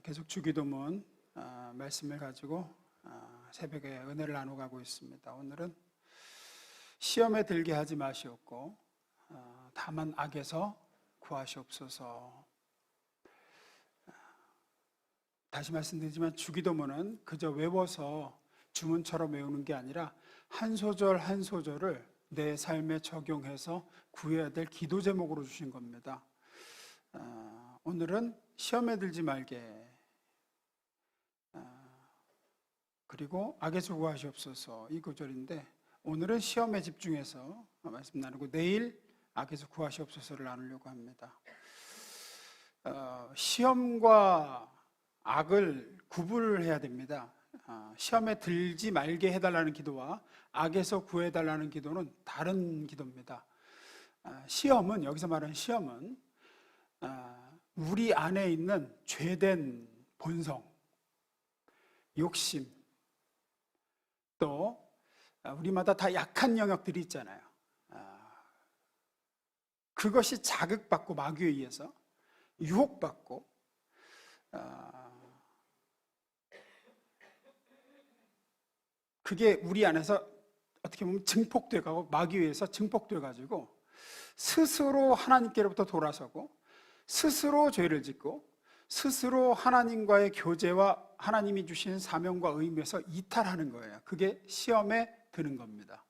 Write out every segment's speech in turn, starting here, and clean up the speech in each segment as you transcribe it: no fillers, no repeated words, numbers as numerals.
계속 주기도문 말씀을 가지고 새벽에 은혜를 나눠가고 있습니다. 오늘은 시험에 들게 하지 마시옵고 다만 악에서 구하시옵소서. 다시 말씀드리지만 주기도문은 그저 외워서 주문처럼 외우는 게 아니라 한 소절 한 소절을 내 삶에 적용해서 구해야 될 기도 제목으로 주신 겁니다. 오늘은 시험에 들지 말게, 그리고 악에서 구하시옵소서, 이 구절인데 오늘은 시험에 집중해서 말씀 나누고 내일 악에서 구하시옵소서를 나누려고 합니다. 시험과 악을 구분을 해야 됩니다. 시험에 들지 말게 해달라는 기도와 악에서 구해달라는 기도는 다른 기도입니다. 시험은, 여기서 말하는 시험은 우리 안에 있는 죄된 본성, 욕심, 또 우리마다 다 약한 영역들이 있잖아요. 그것이 자극받고 마귀에 의해서 유혹받고 그게 우리 안에서 어떻게 보면 증폭돼가고 마귀에 의해서 증폭돼가지고 스스로 하나님께로부터 돌아서고 스스로 죄를 짓고 스스로 하나님과의 교제와 하나님이 주신 사명과 의미에서 이탈하는 거예요. 그게 시험에 드는 겁니다.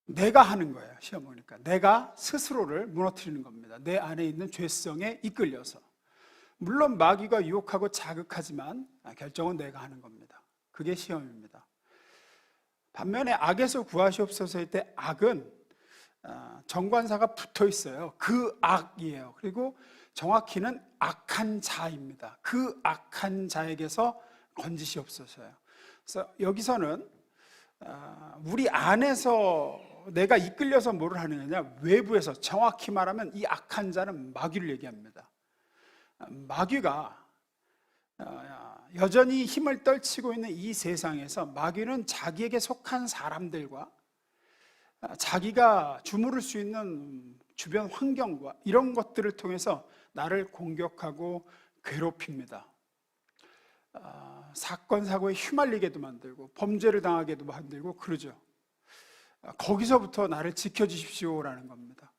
내가 하는 거예요. 시험 오니까 내가 스스로를 무너뜨리는 겁니다. 내 안에 있는 죄성에 이끌려서. 물론 마귀가 유혹하고 자극하지만 결정은 내가 하는 겁니다. 그게 시험입니다. 반면에 악에서 구하시옵소서일 때 악은 정관사가 붙어 있어요. 그 악이에요. 그리고 정확히는 악한 자입니다. 그 악한 자에게서 건지시옵소서요. 그래서 여기서는 우리 안에서 내가 이끌려서 뭐를 하는 거냐, 외부에서, 정확히 말하면 이 악한 자는 마귀를 얘기합니다. 마귀가 여전히 힘을 떨치고 있는 이 세상에서 마귀는 자기에게 속한 사람들과 자기가 주무를 수 있는 주변 환경과 이런 것들을 통해서 나를 공격하고 괴롭힙니다. 사건 사고에 휘말리게도 만들고 범죄를 당하게도 만들고 그러죠. 거기서부터 나를 지켜주십시오라는 겁니다.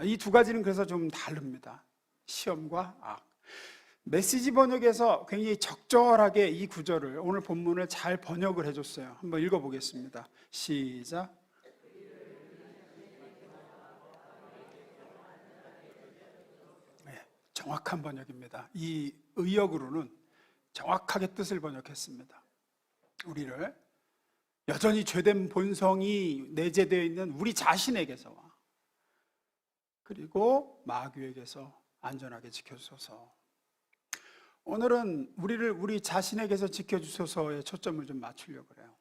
이 두 가지는 그래서 좀 다릅니다. 시험과 악. 메시지 번역에서 굉장히 적절하게 이 구절을, 오늘 본문을 잘 번역을 해줬어요. 한번 읽어보겠습니다. 시작. 네, 정확한 번역입니다. 이 의역으로는 정확하게 뜻을 번역했습니다. 우리를 여전히 죄된 본성이 내재되어 있는 우리 자신에게서와 그리고 마귀에게서 안전하게 지켜주소서. 오늘은 우리를 우리 자신에게서 지켜주소서에 초점을 좀 맞추려고 그래요.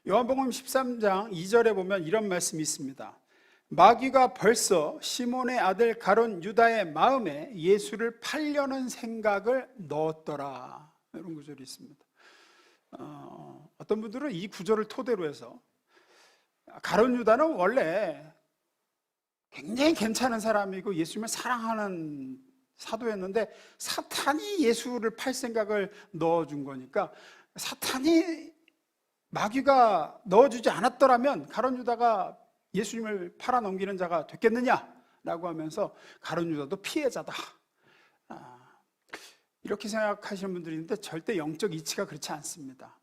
요한복음 13장 2절에 보면 이런 말씀이 있습니다. 마귀가 벌써 시몬의 아들 가룟 유다의 마음에 예수를 팔려는 생각을 넣었더라, 이런 구절이 있습니다. 어떤 분들은 이 구절을 토대로 해서 가룟 유다는 원래 굉장히 괜찮은 사람이고 예수님을 사랑하는 사도였는데 사탄이 예수를 팔 생각을 넣어준 거니까, 사탄이 마귀가 넣어주지 않았더라면 가룟 유다가 예수님을 팔아넘기는 자가 됐겠느냐라고 하면서 가룟 유다도 피해자다, 이렇게 생각하시는 분들이 있는데 절대 영적 이치가 그렇지 않습니다.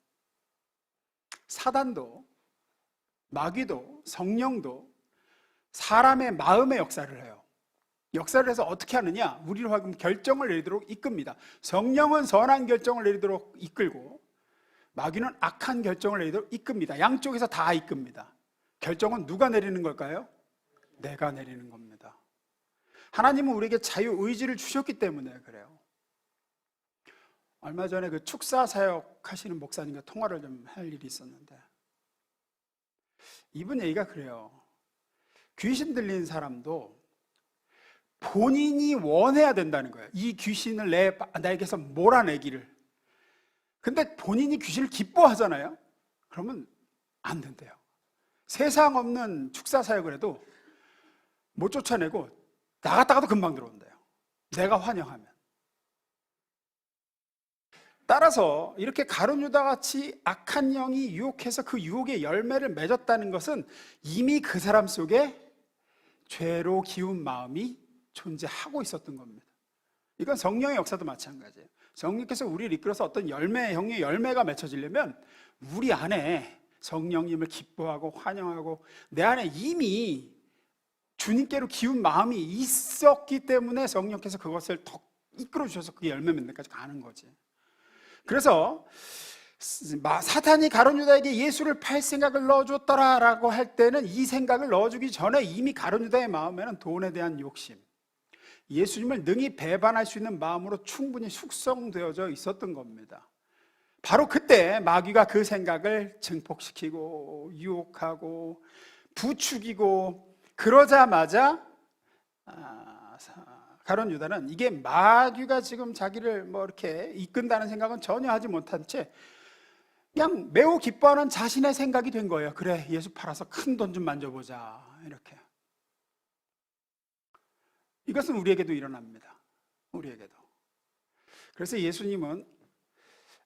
사단도 마귀도 성령도 사람의 마음의 역사를 해요. 역사를 해서 어떻게 하느냐, 우리로 하여금 결정을 내리도록 이끕니다. 성령은 선한 결정을 내리도록 이끌고 마귀는 악한 결정을 내리도록 이끕니다. 양쪽에서 다 이끕니다. 결정은 누가 내리는 걸까요? 내가 내리는 겁니다. 하나님은 우리에게 자유의지를 주셨기 때문에 그래요. 얼마 전에 그 축사 사역 하시는 목사님과 통화를 좀 할 일이 있었는데 이분 얘기가 그래요. 귀신 들린 사람도 본인이 원해야 된다는 거예요. 이 귀신을 나에게서 몰아내기를. 근데 본인이 귀신을 기뻐하잖아요. 그러면 안 된대요. 세상 없는 축사 사역을 해도 못 쫓아내고 나갔다가도 금방 들어온대요. 내가 환영하면. 따라서 이렇게 가룟 유다 같이 악한 영이 유혹해서 그 유혹의 열매를 맺었다는 것은 이미 그 사람 속에 죄로 기운 마음이 존재하고 있었던 겁니다. 이건 성령의 역사도 마찬가지예요. 성령께서 우리를 이끌어서 어떤 형의 열매가 맺혀지려면 우리 안에 성령님을 기뻐하고 환영하고 내 안에 이미 주님께로 기운 마음이 있었기 때문에 성령께서 그것을 더 이끌어 주셔서 그 열매 맺는 데까지 가는 거지. 그래서 사탄이 가룟 유다에게 예수를 팔 생각을 넣어줬더라라고 할 때는 이 생각을 넣어주기 전에 이미 가룟 유다의 마음에는 돈에 대한 욕심, 예수님을 능히 배반할 수 있는 마음으로 충분히 숙성되어져 있었던 겁니다. 바로 그때 마귀가 그 생각을 증폭시키고 유혹하고 부추기고 그러자마자 가룟 유다는 이게 마귀가 지금 자기를 뭐 이렇게 이끈다는 생각은 전혀 하지 못한 채 그냥 매우 기뻐하는 자신의 생각이 된 거예요. 그래, 예수 팔아서 큰 돈 좀 만져보자. 이렇게. 이것은 우리에게도 일어납니다. 우리에게도. 그래서 예수님은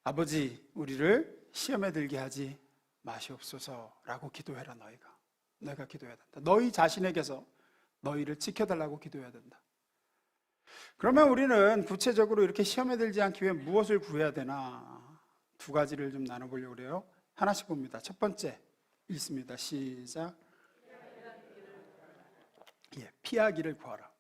아버지, 우리를 시험에 들게 하지 마시옵소서라고 기도해라. 너희가 기도해야 된다. 너희 자신에게서 너희를 지켜달라고 기도해야 된다. 그러면 우리는 구체적으로 이렇게 시험에 들지 않기 위해 무엇을 구해야 되나? 두 가지를 좀 나눠보려고 그래요. 하나씩 봅니다. 첫 번째 읽습니다. 시작. 피하기를 구하라.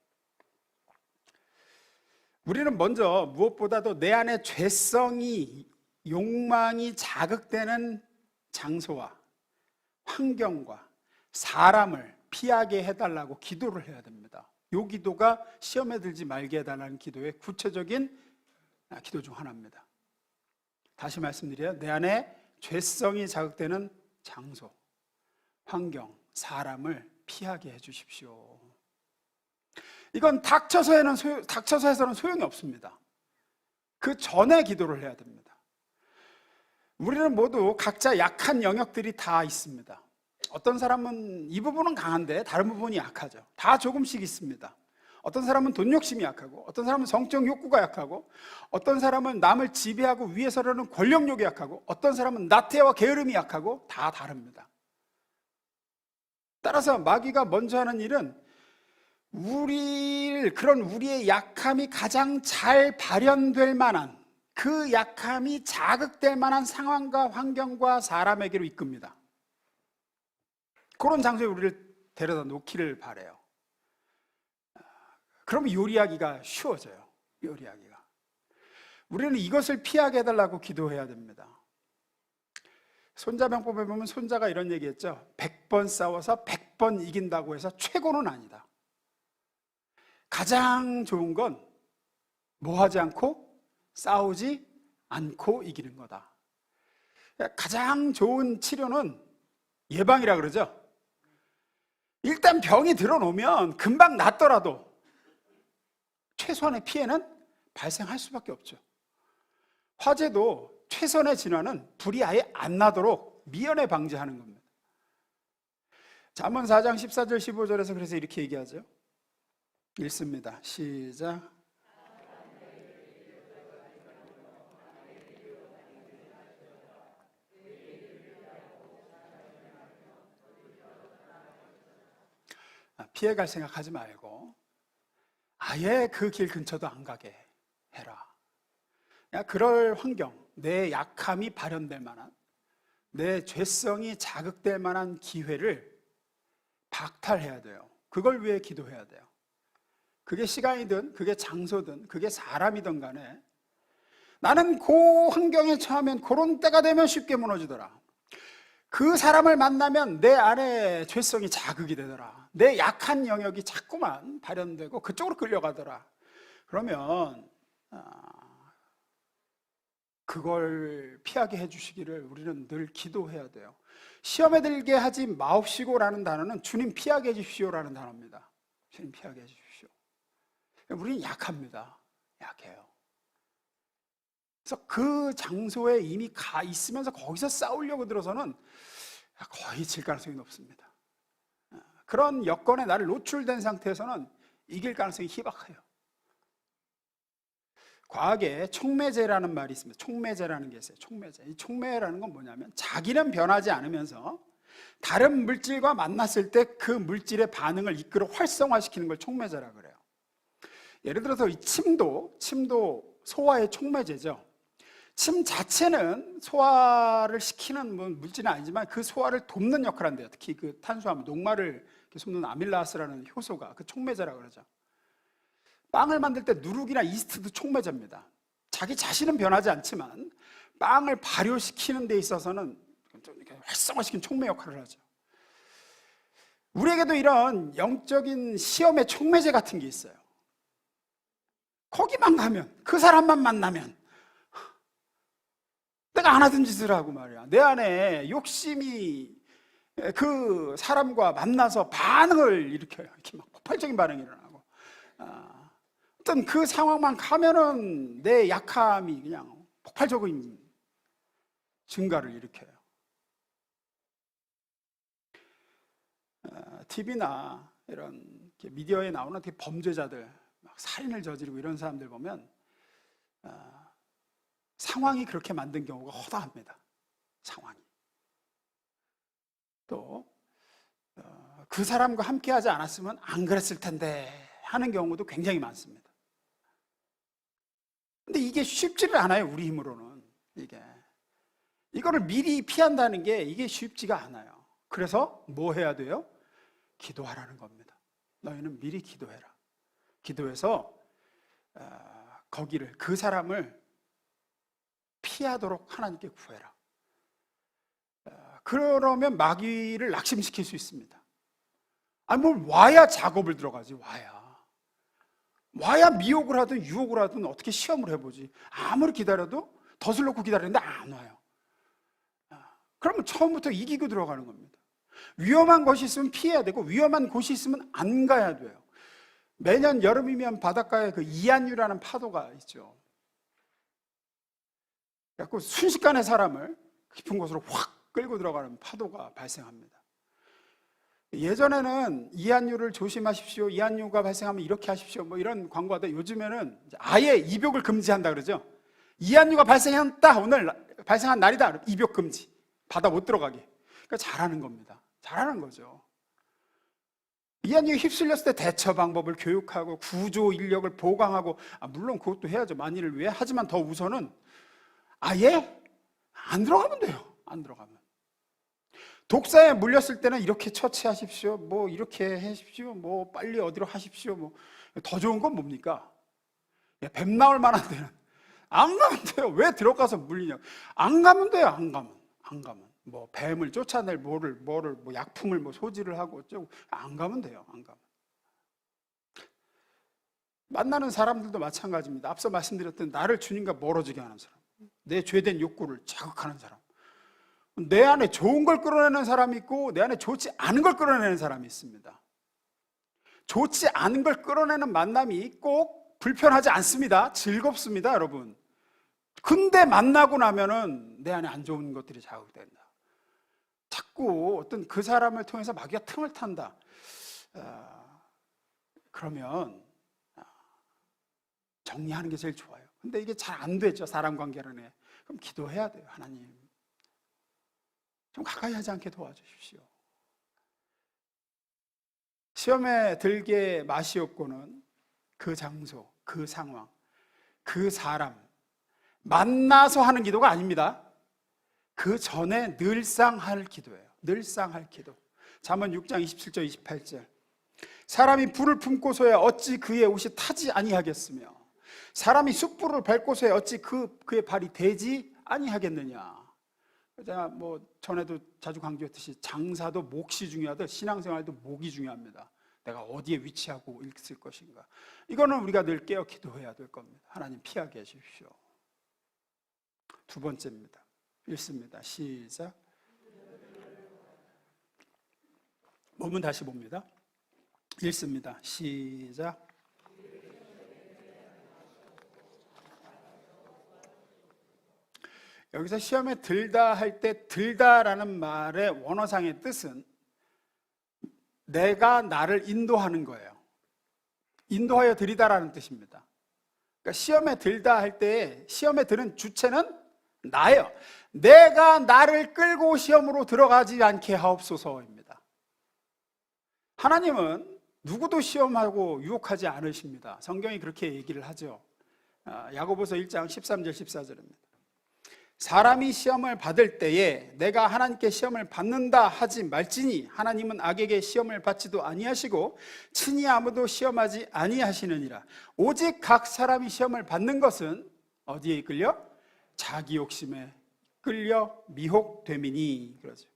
우리는 먼저 무엇보다도 내 안에 죄성이, 욕망이 자극되는 장소와 환경과 사람을 피하게 해달라고 기도를 해야 됩니다. 이 기도가 시험에 들지 말게 해달라는 기도의 구체적인 기도 중 하나입니다. 다시 말씀드려요. 내 안에 죄성이 자극되는 장소, 환경, 사람을 피하게 해주십시오. 이건 닥쳐서 해서는 소용이 없습니다. 그 전에 기도를 해야 됩니다. 우리는 모두 각자 약한 영역들이 다 있습니다. 어떤 사람은 이 부분은 강한데 다른 부분이 약하죠. 다 조금씩 있습니다. 어떤 사람은 돈 욕심이 약하고, 어떤 사람은 성적 욕구가 약하고, 어떤 사람은 남을 지배하고 위해서라는 권력욕이 약하고, 어떤 사람은 나태와 게으름이 약하고, 다 다릅니다. 따라서 마귀가 먼저 하는 일은 그런 우리의 약함이 가장 잘 발현될 만한, 그 약함이 자극될 만한 상황과 환경과 사람에게로 이끕니다. 그런 장소에 우리를 데려다 놓기를 바라요. 그러면 요리하기가 쉬워져요. 요리하기가. 우리는 이것을 피하게 해달라고 기도해야 됩니다. 손자병법에 보면 손자가 이런 얘기했죠. 100번 싸워서 100번 이긴다고 해서 최고는 아니다. 가장 좋은 건 뭐 하지 않고 싸우지 않고 이기는 거다. 가장 좋은 치료는 예방이라 그러죠. 일단 병이 들어놓으면 금방 낫더라도 최소한의 피해는 발생할 수밖에 없죠. 화재도 최선의 진화는 불이 아예 안 나도록 미연에 방지하는 겁니다. 잠언 4장 14절 15절에서 그래서 이렇게 얘기하죠. 읽습니다. 시작. 피해갈 생각하지 말고 아예 그 길 근처도 안 가게 해라. 그럴 환경, 내 약함이 발현될 만한, 내 죄성이 자극될 만한 기회를 박탈해야 돼요. 그걸 위해 기도해야 돼요. 그게 시간이든 그게 장소든 그게 사람이든 간에 나는 그 환경에 처하면 그런 때가 되면 쉽게 무너지더라. 그 사람을 만나면 내 안에 죄성이 자극이 되더라. 내 약한 영역이 자꾸만 발현되고 그쪽으로 끌려가더라. 그러면 그걸 피하게 해주시기를 우리는 늘 기도해야 돼요. 시험에 들게 하지 마옵시고라는 단어는 주님 피하게 해주십시오라는 단어입니다. 주님 피하게 해주십시오. 우리는 약합니다. 약해요. 그래서 그 장소에 이미 가 있으면서 거기서 싸우려고 들어서는 거의 질 가능성이 높습니다. 그런 여건에 나를 노출된 상태에서는 이길 가능성이 희박해요. 과학에 촉매제라는 말이 있습니다. 촉매제라는 게 있어요. 촉매제. 이 촉매라는 건 뭐냐면 자기는 변하지 않으면서 다른 물질과 만났을 때 그 물질의 반응을 이끌어 활성화시키는 걸 촉매제라고 그래요. 예를 들어서 이 침도 소화의 촉매제죠. 침 자체는 소화를 시키는 물질은 아니지만 그 소화를 돕는 역할을 한대요. 특히 그 탄수화물, 녹말을 쏟는 아밀라스라는 효소가 그 촉매제라고 그러죠. 빵을 만들 때 누룩이나 이스트도 촉매제입니다. 자기 자신은 변하지 않지만 빵을 발효시키는 데 있어서는 좀 이렇게 활성화시킨 촉매 역할을 하죠. 우리에게도 이런 영적인 시험의 촉매제 같은 게 있어요. 거기만 가면, 그 사람만 만나면 내가 안 하던 짓을 하고 말이야. 내 안에 욕심이 그 사람과 만나서 반응을 일으켜요. 이렇게 막 폭발적인 반응이 일어나고. 어떤 그 상황만 가면은 내 약함이 그냥 폭발적인 증가를 일으켜요. TV나 이런 미디어에 나오는 범죄자들, 막 살인을 저지르고 이런 사람들 보면 상황이 그렇게 만든 경우가 허다합니다. 상황이. 또 그 사람과 함께하지 않았으면 안 그랬을 텐데 하는 경우도 굉장히 많습니다. 근데 이게 쉽지를 않아요. 우리 힘으로는. 이거를 미리 피한다는 게 이게 쉽지가 않아요. 그래서 뭐 해야 돼요? 기도하라는 겁니다. 너희는 미리 기도해라. 기도해서 거기를, 그 사람을 피하도록 하나님께 구해라. 그러면 마귀를 낙심시킬 수 있습니다. 아니 뭘 와야 작업을 들어가지. 와야 미혹을 하든 유혹을 하든 어떻게 시험을 해보지. 아무리 기다려도 덫을 놓고 기다리는데 안 와요. 그러면 처음부터 이기고 들어가는 겁니다. 위험한 것이 있으면 피해야 되고 위험한 곳이 있으면 안 가야 돼요. 매년 여름이면 바닷가에 그 이안류라는 파도가 있죠. 그래서 순식간에 사람을 깊은 곳으로 확 끌고 들어가는 파도가 발생합니다. 예전에는 이안류를 조심하십시오, 이안류가 발생하면 이렇게 하십시오, 뭐 이런 광고하다 요즘에는 아예 입욕을 금지한다 그러죠. 이안류가 발생했다, 오늘 발생한 날이다, 입욕 금지, 바다 못 들어가게. 그러니까 잘하는 겁니다. 잘하는 거죠. 이안류에 휩쓸렸을 때 대처 방법을 교육하고 구조 인력을 보강하고, 물론 그것도 해야죠. 만일을 위해. 하지만 더 우선은 아예 안 들어가면 돼요. 안 들어가면. 독사에 물렸을 때는 이렇게 처치하십시오, 뭐 이렇게 하십시오, 뭐 빨리 어디로 하십시오, 뭐 더 좋은 건 뭡니까? 뱀 나올 만한 데는 안 가면 돼요. 왜 들어가서 물리냐고. 안 가면 돼요. 안 가면 뭐 뱀을 쫓아낼 뭐를 뭐 약품을 뭐 소지를 하고 어쩌고, 안 가면 돼요. 안 가면. 만나는 사람들도 마찬가지입니다. 앞서 말씀드렸던 나를 주님과 멀어지게 하는 사람, 내 죄된 욕구를 자극하는 사람, 내 안에 좋은 걸 끌어내는 사람이 있고 내 안에 좋지 않은 걸 끌어내는 사람이 있습니다. 좋지 않은 걸 끌어내는 만남이 꼭 불편하지 않습니다. 즐겁습니다, 여러분. 근데 만나고 나면은 내 안에 안 좋은 것들이 자극된다. 자꾸 어떤 그 사람을 통해서 마귀가 틈을 탄다. 그러면 정리하는 게 제일 좋아요. 근데 이게 잘 안 되죠, 사람 관계라네. 그럼 기도해야 돼요. 하나님, 좀 가까이 하지 않게 도와주십시오. 시험에 들게 맛이 없고는 그 장소, 그 상황, 그 사람 만나서 하는 기도가 아닙니다. 그 전에 늘상 할 기도예요. 늘상 할 기도. 잠언 6장 27절 28절. 사람이 불을 품고서야 어찌 그의 옷이 타지 아니하겠으며 사람이 숯불을 밟고서야 어찌 그의 발이 되지 아니하겠느냐. 제가 뭐 전에도 자주 강조했듯이 장사도 몫이 중요하듯 신앙생활도 목이 중요합니다. 내가 어디에 위치하고 있을 것인가. 이거는 우리가 늘 깨어 기도해야 될 겁니다. 하나님 피하게 해주십시오. 두 번째입니다. 읽습니다. 시작. 몸은 다시 봅니다. 읽습니다. 시작. 여기서 시험에 들다 할 때 들다라는 말의 원어상의 뜻은 내가 나를 인도하는 거예요. 인도하여 들이다라는 뜻입니다. 그러니까 시험에 들다 할 때 시험에 드는 주체는 나예요. 내가 나를 끌고 시험으로 들어가지 않게 하옵소서입니다. 하나님은 누구도 시험하고 유혹하지 않으십니다. 성경이 그렇게 얘기를 하죠. 야고보서 1장 13절 14절입니다. 사람이 시험을 받을 때에 내가 하나님께 시험을 받는다 하지 말지니 하나님은 악에게 시험을 받지도 아니하시고 친히 아무도 시험하지 아니하시느니라. 오직 각 사람이 시험을 받는 것은 어디에 이끌려? 자기 욕심에 끌려 미혹됨이니. 그러죠.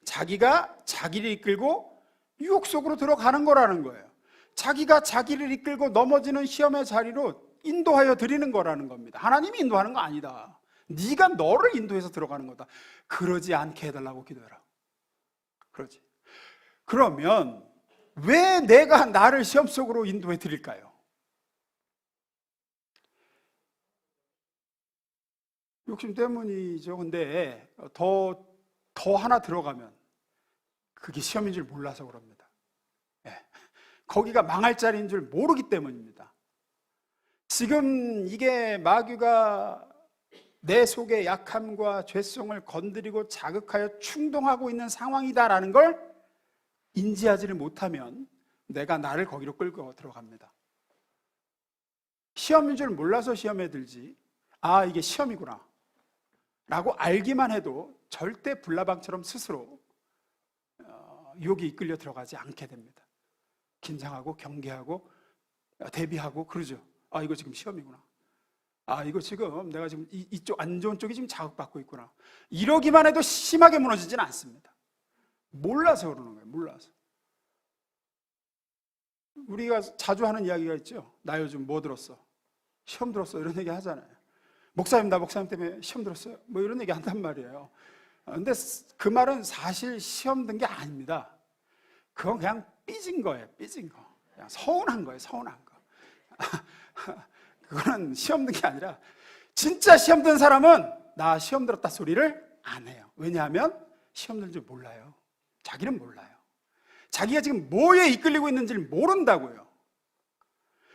자기가 자기를 이끌고 유혹 속으로 들어가는 거라는 거예요. 자기가 자기를 이끌고 넘어지는 시험의 자리로 인도하여 드리는 거라는 겁니다. 하나님이 인도하는 거 아니다. 네가 너를 인도해서 들어가는 거다. 그러지 않게 해달라고 기도해라. 그러지. 그러면 왜 내가 나를 시험 속으로 인도해 드릴까요? 욕심 때문이죠. 근데 더 하나 들어가면 그게 시험인 줄 몰라서 그럽니다. 거기가 망할 자리인 줄 모르기 때문입니다. 지금 이게 마귀가 내 속의 약함과 죄성을 건드리고 자극하여 충동하고 있는 상황이다라는 걸 인지하지를 못하면 내가 나를 거기로 끌고 들어갑니다. 시험인 줄 몰라서 시험에 들지, 아 이게 시험이구나 라고 알기만 해도 절대 불나방처럼 스스로 유혹에 이끌려 들어가지 않게 됩니다. 긴장하고 경계하고 대비하고 그러죠. 아 이거 지금 시험이구나. 아 이거 지금 내가 지금 이쪽 안 좋은 쪽이 지금 자극받고 있구나. 이러기만 해도 심하게 무너지지는 않습니다. 몰라서 그러는 거예요. 몰라서. 우리가 자주 하는 이야기가 있죠. 나 요즘 뭐 들었어? 시험 들었어. 이런 얘기 하잖아요. 목사님 나 목사님 때문에 시험 들었어요. 뭐 이런 얘기 한단 말이에요. 근데 그 말은 사실 시험 든 게 아닙니다. 그건 그냥 삐진 거예요. 삐진 거. 그냥 서운한 거예요. 서운한 거. 그거는 시험 든 게 아니라 진짜 시험 든 사람은 나 시험 들었다 소리를 안 해요. 왜냐하면 시험 든 줄 몰라요. 자기는 몰라요. 자기가 지금 뭐에 이끌리고 있는지를 모른다고요.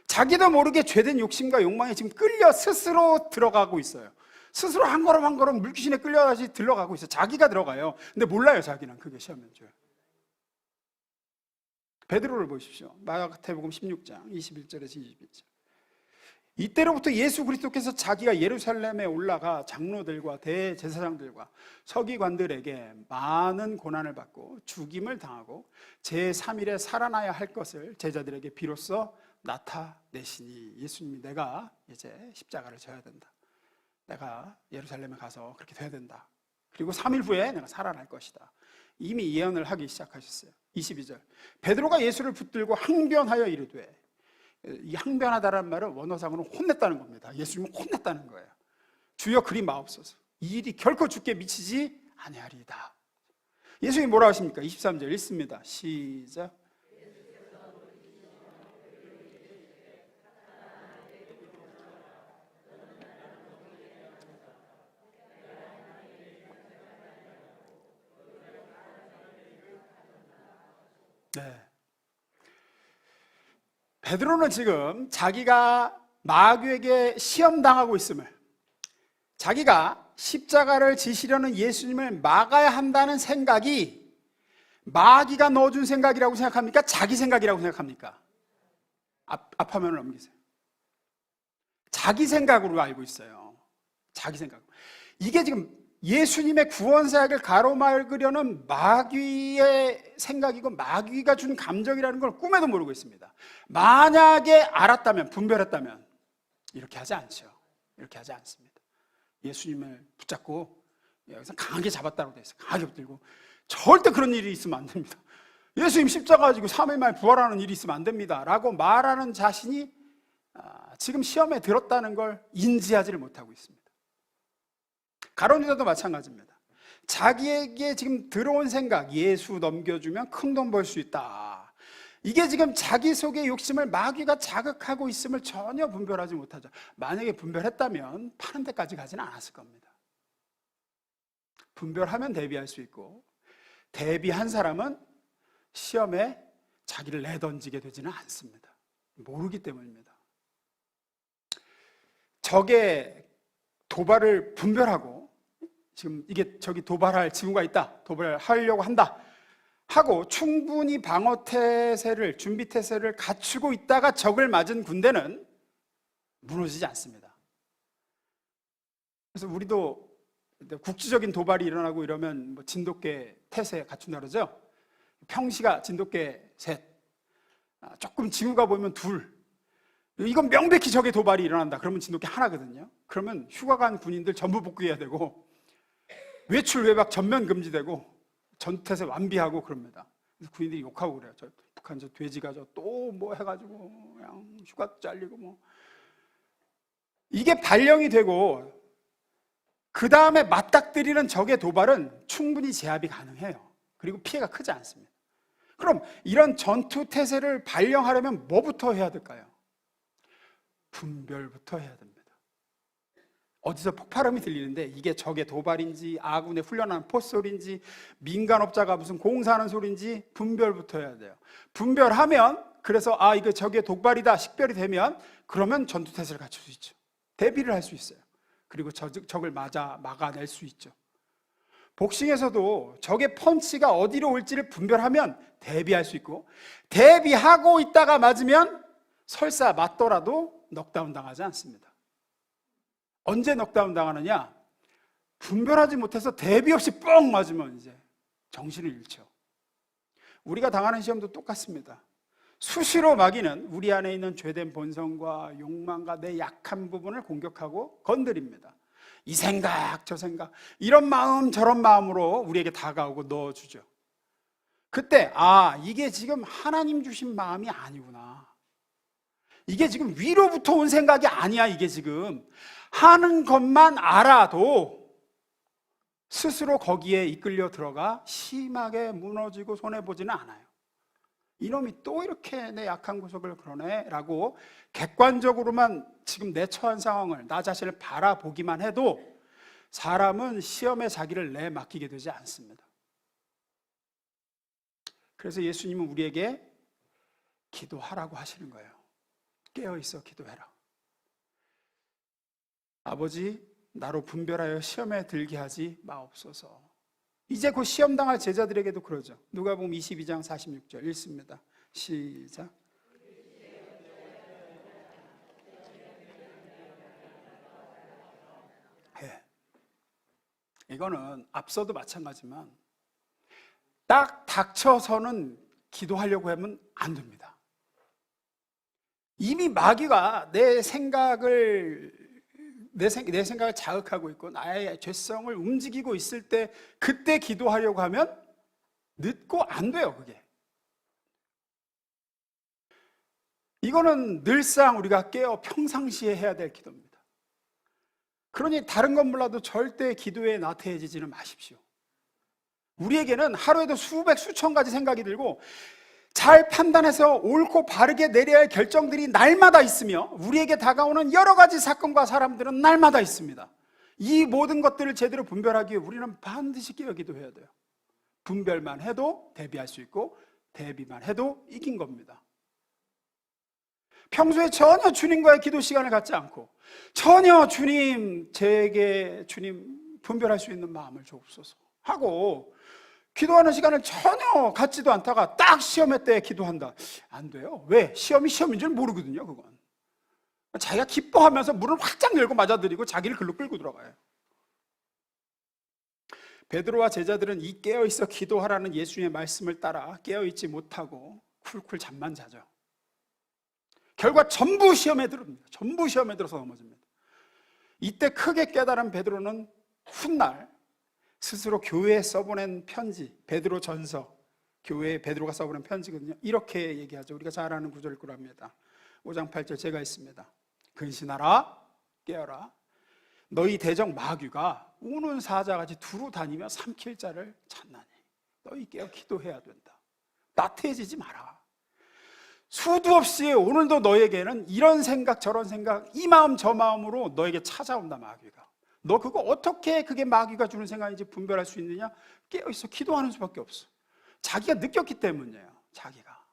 자기도 모르게 죄된 욕심과 욕망에 지금 끌려 스스로 들어가고 있어요. 스스로 한 걸음 한 걸음 물귀신에 끌려 다시 들어가고 있어요. 자기가 들어가요. 근데 몰라요. 자기는 그게 시험인 줄. 베드로를 보십시오. 마태복음 16장 21절에서 21절. 이때로부터 예수 그리스도께서 자기가 예루살렘에 올라가 장로들과 대제사장들과 서기관들에게 많은 고난을 받고 죽임을 당하고 제3일에 살아나야 할 것을 제자들에게 비로소 나타내시니. 예수님이 내가 이제 십자가를 져야 된다. 내가 예루살렘에 가서 그렇게 돼야 된다. 그리고 3일 후에 내가 살아날 것이다. 이미 예언을 하기 시작하셨어요. 22절. 베드로가 예수를 붙들고 항변하여 이르되, 이 항변하다라는 말은 원어상으로 혼냈다는 겁니다. 예수님은 혼냈다는 거예요. 주여 그리 마옵소서. 이 일이 결코 주께 미치지 아니하리이다. 예수님이 뭐라고 하십니까? 23절 읽습니다. 시작. 네. 베드로는 지금 자기가 마귀에게 시험당하고 있음을, 자기가 십자가를 지시려는 예수님을 막아야 한다는 생각이 마귀가 넣어준 생각이라고 생각합니까? 자기 생각이라고 생각합니까? 앞화면을 넘기세요. 자기 생각으로 알고 있어요. 자기 생각. 이게 지금 예수님의 구원 사역을 가로막으려는 마귀의 생각이고 마귀가 준 감정이라는 걸 꿈에도 모르고 있습니다. 만약에 알았다면, 분별했다면 이렇게 하지 않죠. 이렇게 하지 않습니다. 예수님을 붙잡고 여기서 강하게 잡았다고 돼 있어요. 강하게 붙들고 절대 그런 일이 있으면 안 됩니다. 예수님 십자가 가지고 3일 만에 부활하는 일이 있으면 안 됩니다 라고 말하는 자신이 지금 시험에 들었다는 걸 인지하지를 못하고 있습니다. 가룟 유다도 마찬가지입니다. 자기에게 지금 들어온 생각, 예수 넘겨주면 큰 돈 벌 수 있다. 이게 지금 자기 속의 욕심을 마귀가 자극하고 있음을 전혀 분별하지 못하죠. 만약에 분별했다면 파는 데까지 가지는 않았을 겁니다. 분별하면 대비할 수 있고, 대비한 사람은 시험에 자기를 내던지게 되지는 않습니다. 모르기 때문입니다. 적의 도발을 분별하고, 지금 이게 저기 도발할 징후가 있다, 도발하려고 한다 하고 충분히 방어 태세를, 준비 태세를 갖추고 있다가 적을 맞은 군대는 무너지지 않습니다. 그래서 우리도 국지적인 도발이 일어나고 이러면 뭐 진돗개 태세 갖춘다 그러죠. 평시가 진돗개 셋, 조금 징후가 보이면 둘, 이건 명백히 적의 도발이 일어난다 그러면 진돗개 하나거든요. 그러면 휴가 간 군인들 전부 복귀해야 되고, 외출 외박 전면 금지되고, 전투태세 완비하고 그럽니다. 그래서 군인들이 욕하고 그래요. 저 북한 저 돼지가 저 또 뭐 해가지고 그냥 휴가 잘리고 뭐. 이게 발령이 되고 그 다음에 맞닥뜨리는 적의 도발은 충분히 제압이 가능해요. 그리고 피해가 크지 않습니다. 그럼 이런 전투태세를 발령하려면 뭐부터 해야 될까요? 분별부터 해야 됩니다. 어디서 폭발음이 들리는데 이게 적의 도발인지 아군의 훈련하는 포소리인지 민간업자가 무슨 공사하는 소리인지 분별부터 해야 돼요. 분별하면, 그래서 이거 적의 도발이다 식별이 되면, 그러면 전투태세를 갖출 수 있죠. 대비를 할 수 있어요. 그리고 적을 막아낼 수 있죠. 복싱에서도 적의 펀치가 어디로 올지를 분별하면 대비할 수 있고, 대비하고 있다가 맞으면 설사 맞더라도 넉다운 당하지 않습니다. 언제 넉다운 당하느냐? 분별하지 못해서 대비 없이 뻥 맞으면 이제 정신을 잃죠. 우리가 당하는 시험도 똑같습니다. 수시로 마귀는 우리 안에 있는 죄된 본성과 욕망과 내 약한 부분을 공격하고 건드립니다. 이 생각 저 생각, 이런 마음 저런 마음으로 우리에게 다가오고 넣어주죠. 그때 이게 지금 하나님 주신 마음이 아니구나, 이게 지금 위로부터 온 생각이 아니야, 이게 지금 하는 것만 알아도 스스로 거기에 이끌려 들어가 심하게 무너지고 손해보지는 않아요. 이놈이 또 이렇게 내 약한 구석을 그러네 라고 객관적으로만 지금 내 처한 상황을, 나 자신을 바라보기만 해도 사람은 시험에 자기를 내맡기게 되지 않습니다. 그래서 예수님은 우리에게 기도하라고 하시는 거예요. 깨어있어 기도해라. 아버지, 나로 분별하여 시험에 들게 하지 마옵소서. 이제 곧 시험 당할 제자들에게도 그러죠. 누가복음 22장 46절 읽습니다. 시작. 이거는 앞서도 마찬가지지만 딱 닥쳐서는 기도하려고 하면 안 됩니다. 이미 마귀가 내 생각을 자극하고 있고 나의 죄성을 움직이고 있을 때, 그때 기도하려고 하면 늦고 안 돼요. 그게 이거는 늘상 우리가 깨어 평상시에 해야 될 기도입니다. 그러니 다른 건 몰라도 절대 기도에 나태해지지는 마십시오. 우리에게는 하루에도 수백 수천 가지 생각이 들고 잘 판단해서 옳고 바르게 내려야 할 결정들이 날마다 있으며, 우리에게 다가오는 여러 가지 사건과 사람들은 날마다 있습니다. 이 모든 것들을 제대로 분별하기 위해 우리는 반드시 깨어 기도해야 돼요. 분별만 해도 대비할 수 있고, 대비만 해도 이긴 겁니다. 평소에 전혀 주님과의 기도 시간을 갖지 않고, 전혀 주님, 제게 주님 분별할 수 있는 마음을 주옵소서 하고 기도하는 시간을 전혀 갖지도 않다가 딱 시험회 때 기도한다. 안 돼요. 왜? 시험이 시험인 줄 모르거든요. 그건 자기가 기뻐하면서 문을 활짝 열고 맞아들이고 자기를 글로 끌고 들어가요. 베드로와 제자들은 이 깨어있어 기도하라는 예수님의 말씀을 따라 깨어있지 못하고 쿨쿨 잠만 자죠. 결과 전부 시험에 들어옵니다. 전부 시험에 들어서 넘어집니다. 이때 크게 깨달은 베드로는 훗날 스스로 교회에 써보낸 편지, 베드로 전서, 교회에 베드로가 써보낸 편지거든요. 이렇게 얘기하죠. 우리가 잘 아는 구절일 거랍니다. 5장 8절 제가 있습니다. 근신하라, 깨어라. 너희 대적 마귀가 우는 사자같이 두루 다니며 삼킬 자를 찾나니 너희 깨어 기도해야 된다. 나태해지지 마라. 수도 없이 오늘도 너에게는 이런 생각 저런 생각, 이 마음 저 마음으로 너에게 찾아온다. 마귀가. 너 그거 어떻게 그게 마귀가 주는 생각인지 분별할 수 있느냐? 깨어있어 기도하는 수밖에 없어. 자기가 느꼈기 때문이에요. 자기가.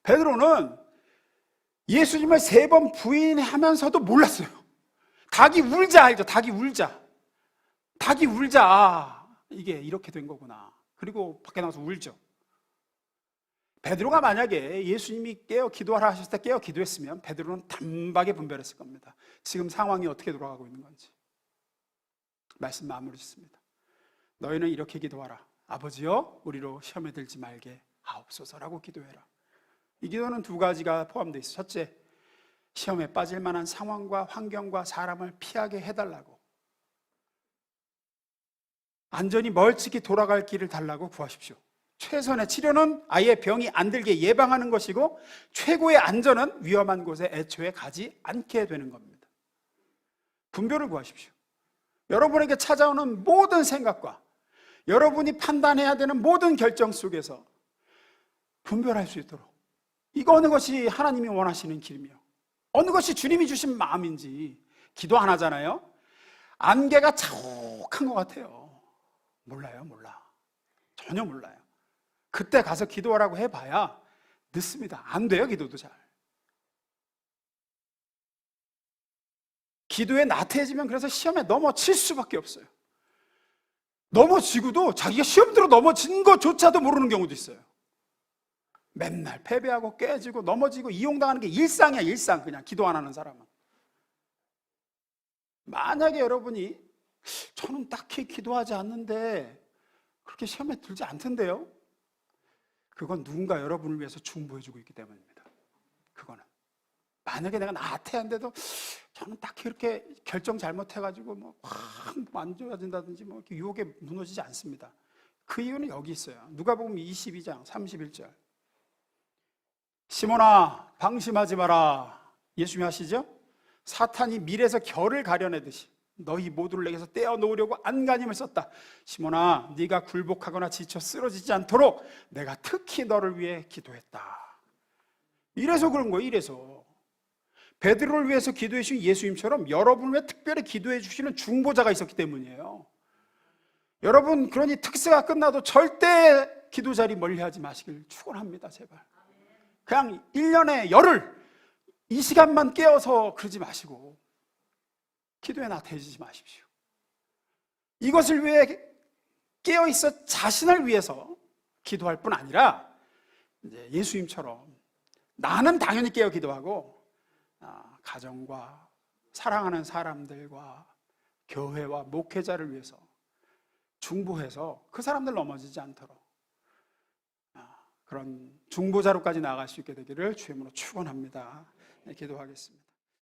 베드로는 예수님을 3번 부인하면서도 몰랐어요. 닭이 울자 알죠? 닭이 울자. 닭이 울자. 아, 이게 이렇게 된 거구나. 그리고 밖에 나가서 울죠. 베드로가 만약에 예수님이 깨어 기도하라 하셨을 때 깨어 기도했으면 베드로는 단박에 분별했을 겁니다. 지금 상황이 어떻게 돌아가고 있는 건지. 말씀 마무리 짓습니다. 너희는 이렇게 기도하라. 아버지여, 우리로 시험에 들지 말게 하옵소서라고 기도해라. 이 기도는 두 가지가 포함되어 있어요. 첫째, 시험에 빠질 만한 상황과 환경과 사람을 피하게 해달라고, 안전히 멀찍이 돌아갈 길을 달라고 구하십시오. 최선의 치료는 아예 병이 안 들게 예방하는 것이고, 최고의 안전은 위험한 곳에 애초에 가지 않게 되는 겁니다. 분별을 구하십시오. 여러분에게 찾아오는 모든 생각과 여러분이 판단해야 되는 모든 결정 속에서 분별할 수 있도록, 이거 어느 것이 하나님이 원하시는 길이며 어느 것이 주님이 주신 마음인지. 기도 안 하잖아요. 안개가 자욱한 것 같아요. 몰라요. 전혀 몰라요. 그때 가서 기도하라고 해봐야 늦습니다. 안 돼요. 기도도 잘. 기도에 나태해지면 그래서 시험에 넘어질 수밖에 없어요. 넘어지고도 자기가 시험 들어 넘어진 것조차도 모르는 경우도 있어요. 맨날 패배하고 깨지고 넘어지고 이용당하는 게 일상이야. 일상. 그냥 기도 안 하는 사람은. 만약에 여러분이 저는 딱히 기도하지 않는데 그렇게 시험에 들지 않던데요, 그건 누군가 여러분을 위해서 중보해주고 있기 때문입니다. 그거는 만약에 내가 나태한데도 저는 딱히 이렇게 결정 잘못해가지고 확 안 좋아진다든지 이렇게 유혹에 무너지지 않습니다. 그 이유는 여기 있어요. 누가복음 22장 31절. 시몬아, 방심하지 마라. 예수님이 하시죠? 사탄이 밀에서 결을 가려내듯이 너희 모두를 내게서 떼어 놓으려고 안간힘을 썼다. 시몬아, 네가 굴복하거나 지쳐 쓰러지지 않도록 내가 특히 너를 위해 기도했다. 이래서 그런 거예요. 이래서 베드로를 위해서 기도해 주신 예수님처럼 여러분을 위해 특별히 기도해 주시는 중보자가 있었기 때문이에요. 여러분, 그러니 특세가 끝나도 절대 기도 자리 멀리하지 마시길 축원합니다. 제발. 그냥 1년에 열흘 이 시간만 깨어서 그러지 마시고 기도에 나태해지지 마십시오. 이것을 위해 깨어있어 자신을 위해서 기도할 뿐 아니라 이제 예수님처럼 나는 당연히 깨어 기도하고 가정과 사랑하는 사람들과 교회와 목회자를 위해서 중보해서 그 사람들 넘어지지 않도록 그런 중보자로까지 나아갈 수 있게 되기를 주의 이름으로 축원합니다. 네, 기도하겠습니다.